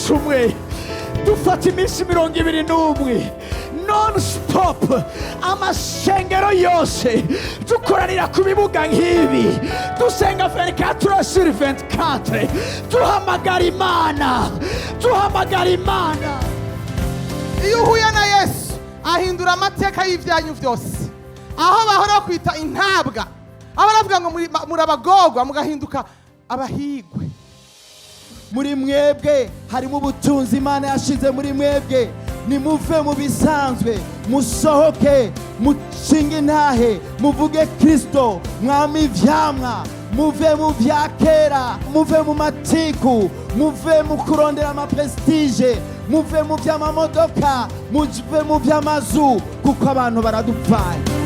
umunsi umwe dufata iminsi 21 non-stop amashengero yose dukoranira ku bibuga nk'ibi dusenga 24 sur 24 duhamagara Imana. iyo uhuye na Yesu ahindura amateka y'ivyanyu vyose. Aho bahora kwita intabwa, aho baravuga ngo muri abagorwa mugahinduka abahigwe. Muri mwebwe harimo ubutunzi Imana yashize muri mwebwe. Nimuve mu bisanzwe, musohoke, mushinge intahe, muvuge Kristo mwami ivyamwa, muve mu vya kera, muve mu matiku, muve mu kurondera amaprestige, muve mu vy'amamodoka, muve mu vy'amazu, kuko abantu baradupfanye.